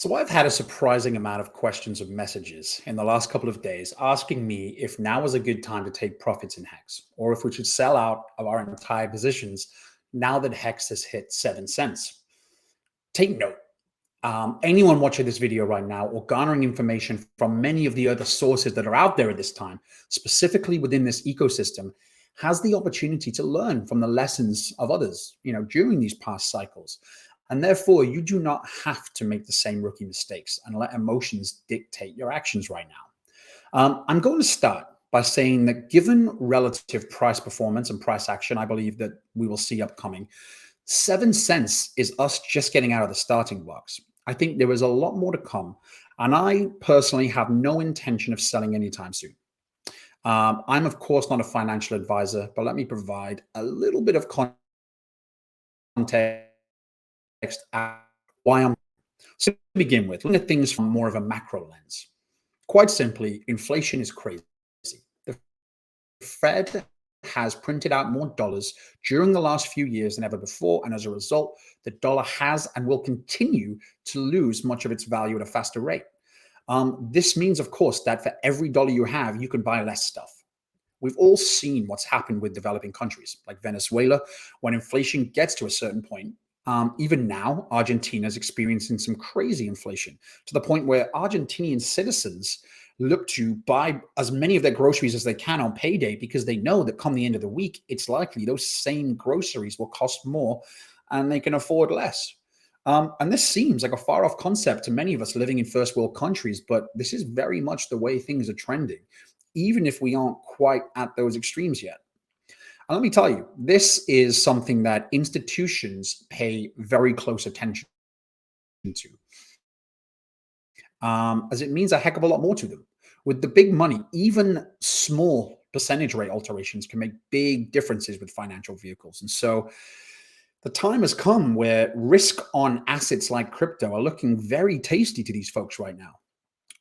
So I've had a surprising amount of questions and messages in the last couple of days asking me if now is a good time to take profits in HEX or if we should sell out of our entire positions now that HEX has hit 7 cents. Take note. Anyone watching this video right now or garnering information from many of the other sources that are out there at this time, specifically within this ecosystem, has the opportunity to learn from the lessons of others, during these past cycles. And therefore, you do not have to make the same rookie mistakes and let emotions dictate your actions right now. I'm going to start by saying that given relative price performance and price action, I believe that we will see upcoming, 7 cents is us just getting out of the starting blocks. I think there is a lot more to come. And I personally have no intention of selling anytime soon. I'm, of course, not a financial advisor, but let me provide a little bit of context at why I'm. So to begin with, looking at things from more of a macro lens. Quite simply, inflation is crazy. The Fed has printed out more dollars during the last few years than ever before, and as a result, the dollar has and will continue to lose much of its value at a faster rate. This means, of course, that for every dollar you have, you can buy less stuff. We've all seen what's happened with developing countries like Venezuela. When inflation gets to a certain point, even now, Argentina is experiencing some crazy inflation to the point where Argentinian citizens look to buy as many of their groceries as they can on payday because they know that come the end of the week, it's likely those same groceries will cost more and they can afford less. And this seems like a far off concept to many of us living in first world countries, but this is very much the way things are trending, even if we aren't quite at those extremes yet. And let me tell you, this is something that institutions pay very close attention to, as it means a heck of a lot more to them. With the big money, even small percentage rate alterations can make big differences with financial vehicles. And so the time has come where risk on assets like crypto are looking very tasty to these folks right now.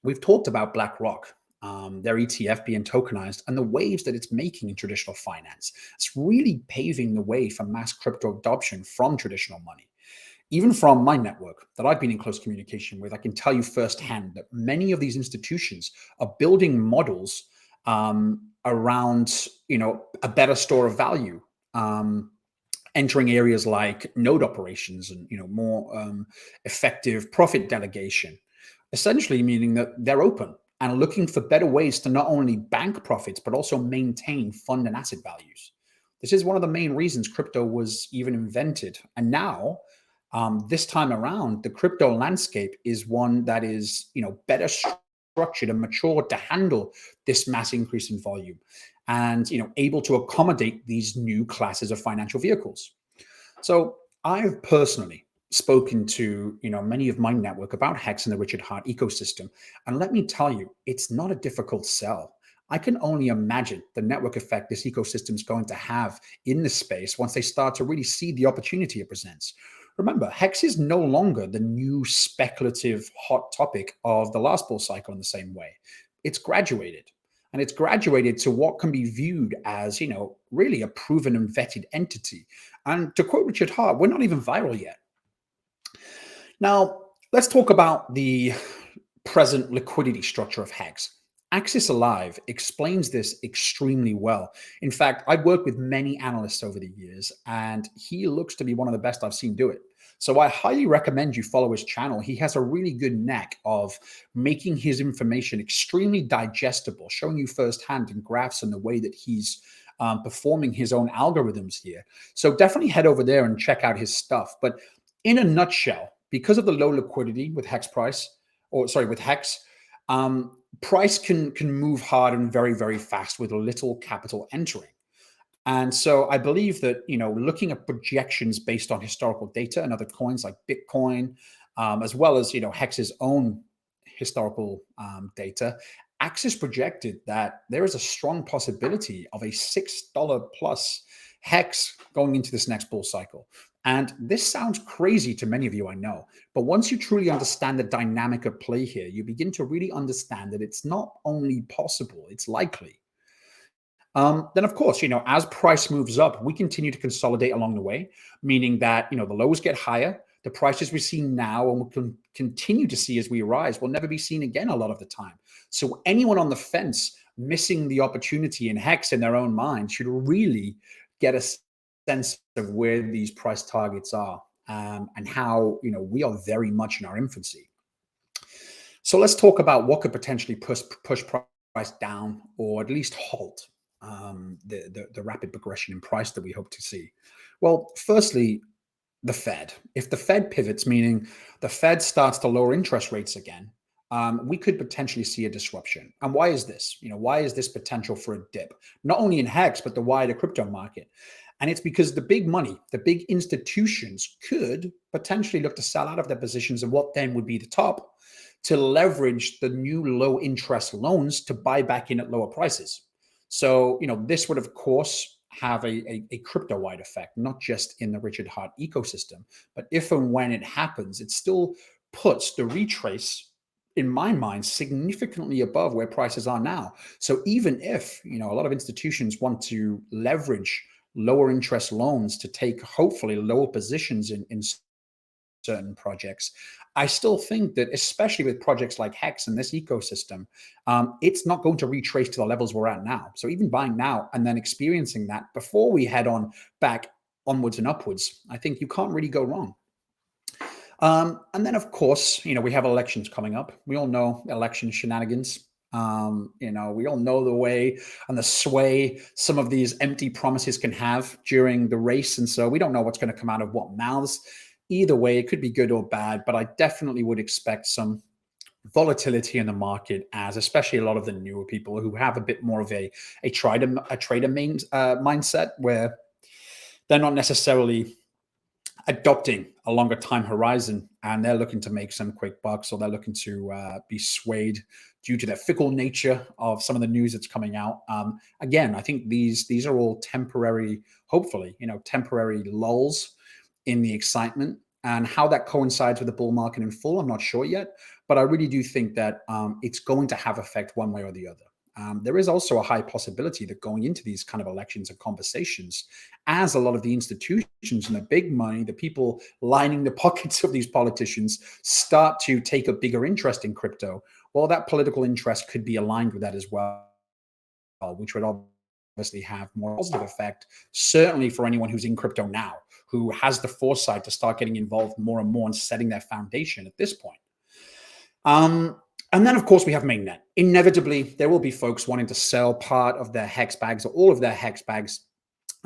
We've talked about BlackRock, their ETF being tokenized, and the waves that it's making in traditional finance. It's really paving the way for mass crypto adoption from traditional money. Even from my network that I've been in close communication with, I can tell you firsthand that many of these institutions are building models around, a better store of value, entering areas like node operations and, more effective profit delegation, essentially meaning that they're open and looking for better ways to not only bank profits, but also maintain fund and asset values. This is one of the main reasons crypto was even invented. And now, this time around, the crypto landscape is one that is, better structured and matured to handle this mass increase in volume and, able to accommodate these new classes of financial vehicles. So I've personally spoken to many of my network about HEX and the Richard Hart ecosystem, and let me tell you, it's not a difficult sell. I can only imagine the network effect this ecosystem is going to have in this space once they start to really see the opportunity it presents. Remember, HEX is no longer the new speculative hot topic of the last bull cycle in the same way. It's graduated. And it's graduated to what can be viewed as, really a proven and vetted entity. And to quote Richard Hart, we're not even viral yet. Now, let's talk about the present liquidity structure of HEX. Axis Alive explains this extremely well. In fact, I've worked with many analysts over the years, and he looks to be one of the best I've seen do it. So I highly recommend you follow his channel. He has a really good knack of making his information extremely digestible, showing you firsthand in graphs and the way that he's performing his own algorithms here. So definitely head over there and check out his stuff. But in a nutshell, because of the low liquidity with with HEX, price can move hard and very, very fast with little capital entering. And so I believe that, looking at projections based on historical data and other coins like Bitcoin, as well as, HEX's own historical data, Axis projected that there is a strong possibility of a $6 plus HEX going into this next bull cycle. And this sounds crazy to many of you, I know, but once you truly understand the dynamic of play here, you begin to really understand that it's not only possible, it's likely. Then, of course, as price moves up, we continue to consolidate along the way, meaning that, the lows get higher, The prices we see now and will continue to see as we rise will never be seen again a lot of the time. So anyone on the fence missing the opportunity in HEX in their own mind should really get a sense of where these price targets are, and how we are very much in our infancy. So let's talk about what could potentially push price down, or at least halt the rapid progression in price that we hope to see. Well, firstly, the Fed. If the Fed pivots, meaning the Fed starts to lower interest rates again, we could potentially see a disruption. And why is this? Why is this potential for a dip? Not only in HEX, but the wider crypto market. And it's because the big money, the big institutions could potentially look to sell out of their positions of what then would be the top, to leverage the new low interest loans to buy back in at lower prices. So, this would, of course, have a crypto wide effect, not just in the Richard Heart ecosystem, but if and when it happens, it still puts the retrace, in my mind, significantly above where prices are now. So even if, a lot of institutions want to leverage lower interest loans to take hopefully lower positions in certain projects, I still think that, especially with projects like HEX and this ecosystem, it's not going to retrace to the levels we're at now. So even buying now and then experiencing that before we head on back onwards and upwards, I think you can't really go wrong. And then, of course, we have elections coming up. We all know election shenanigans. We all know the way and the sway some of these empty promises can have during the race. And so we don't know what's going to come out of what mouths. Either way, it could be good or bad, but I definitely would expect some volatility in the market, as especially a lot of the newer people who have a bit more of a trader mindset, where they're not necessarily adopting a longer time horizon, and they're looking to make some quick bucks, or they're looking to be swayed due to the fickle nature of some of the news that's coming out. Again, I think these are all temporary, hopefully, temporary lulls in the excitement, and how that coincides with the bull market in full, I'm not sure yet, but I really do think that it's going to have effect one way or the other. There is also a high possibility that going into these kind of elections and conversations, as a lot of the institutions and the big money, the people lining the pockets of these politicians, start to take a bigger interest in crypto, well, that political interest could be aligned with that as well, which would obviously have more positive effect, certainly for anyone who's in crypto now, who has the foresight to start getting involved more and more and setting their foundation at this point. And then, of course, we have mainnet. Inevitably, there will be folks wanting to sell part of their HEX bags, or all of their HEX bags,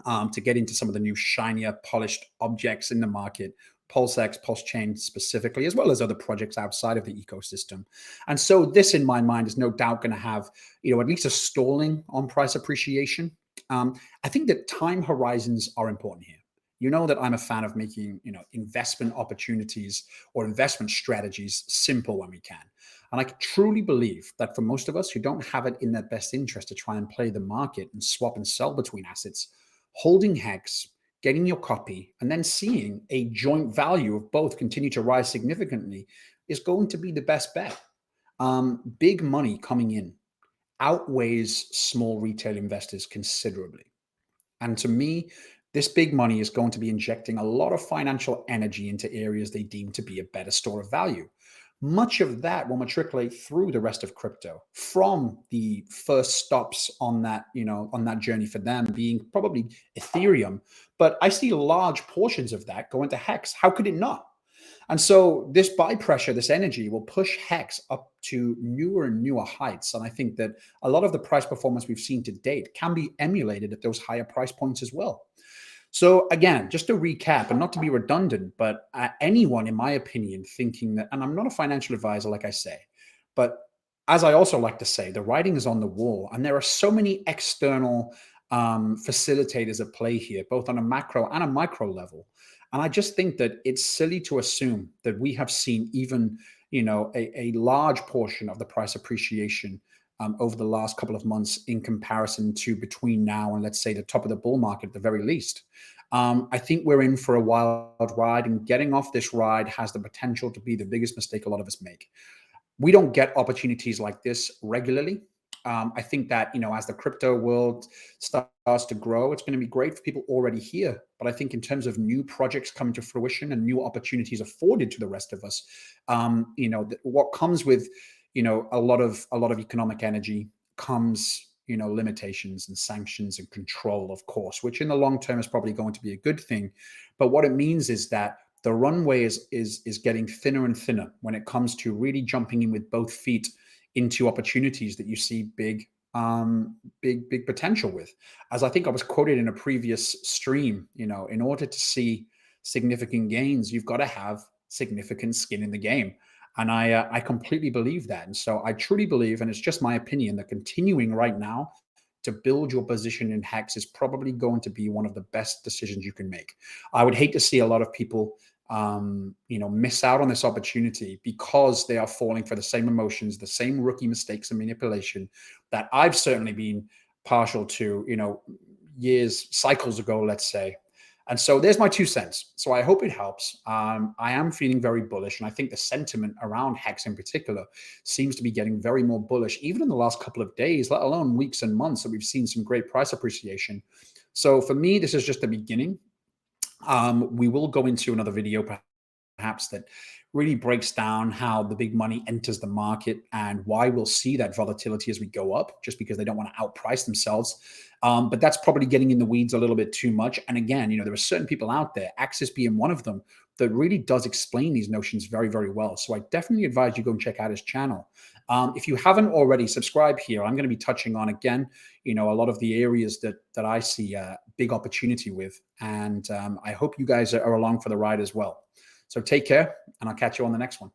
to get into some of the new shinier, polished objects in the market, pulsechain, pulsechain specifically, as well as other projects outside of the ecosystem. And so this, in my mind, is no doubt going to have, at least a stalling on price appreciation. I think that time horizons are important here. You know that I'm a fan of making, investment opportunities or investment strategies simple when we can. And I truly believe that for most of us who don't have it in their best interest to try and play the market and swap and sell between assets, holding HEX, getting your copy, and then seeing a joint value of both continue to rise significantly is going to be the best bet. Big money coming in outweighs small retail investors considerably. And to me, this big money is going to be injecting a lot of financial energy into areas they deem to be a better store of value. Much of that will matriculate through the rest of crypto, from the first stops on that, on that journey for them being probably Ethereum. But I see large portions of that go into HEX. How could it not? And so this buy pressure, this energy will push HEX up to newer and newer heights. And I think that a lot of the price performance we've seen to date can be emulated at those higher price points as well. So again, just to recap, and not to be redundant, but anyone, in my opinion, thinking that, and I'm not a financial advisor, like I say, but as I also like to say, the writing is on the wall, and there are so many external facilitators at play here, both on a macro and a micro level. And I just think that it's silly to assume that we have seen even, a large portion of the price appreciation over the last couple of months in comparison to between now and, let's say, the top of the bull market at the very least. I think we're in for a wild ride, and getting off this ride has the potential to be the biggest mistake a lot of us make. We don't get opportunities like this regularly. I think that, as the crypto world starts to grow, it's going to be great for people already here. But I think in terms of new projects coming to fruition and new opportunities afforded to the rest of us, what comes with, a lot of economic energy comes, limitations and sanctions and control, of course, which in the long term is probably going to be a good thing. But what it means is that the runway is getting thinner and thinner when it comes to really jumping in with both feet into opportunities that you see big potential with. As I think I was quoted in a previous stream, in order to see significant gains, you've got to have significant skin in the game. And I completely believe that. And so I truly believe, and it's just my opinion, that continuing right now to build your position in HEX is probably going to be one of the best decisions you can make. I would hate to see a lot of people miss out on this opportunity because they are falling for the same emotions, the same rookie mistakes and manipulation that I've certainly been partial to, cycles ago, let's say. And so there's my 2 cents. So I hope it helps. I am feeling very bullish, and I think the sentiment around HEX in particular seems to be getting very more bullish, even in the last couple of days, let alone weeks and months that we've seen some great price appreciation. So for me, this is just the beginning. We will go into another video perhaps that really breaks down how the big money enters the market and why we'll see that volatility as we go up, just because they don't want to outprice themselves. But that's probably getting in the weeds a little bit too much. And again, there are certain people out there, Axis being one of them, that really does explain these notions very, very well. So I definitely advise you go and check out his channel. If you haven't already, subscribe here. I'm going to be touching on, again, a lot of the areas that I see big opportunity with. And I hope you guys are along for the ride as well. So take care, and I'll catch you on the next one.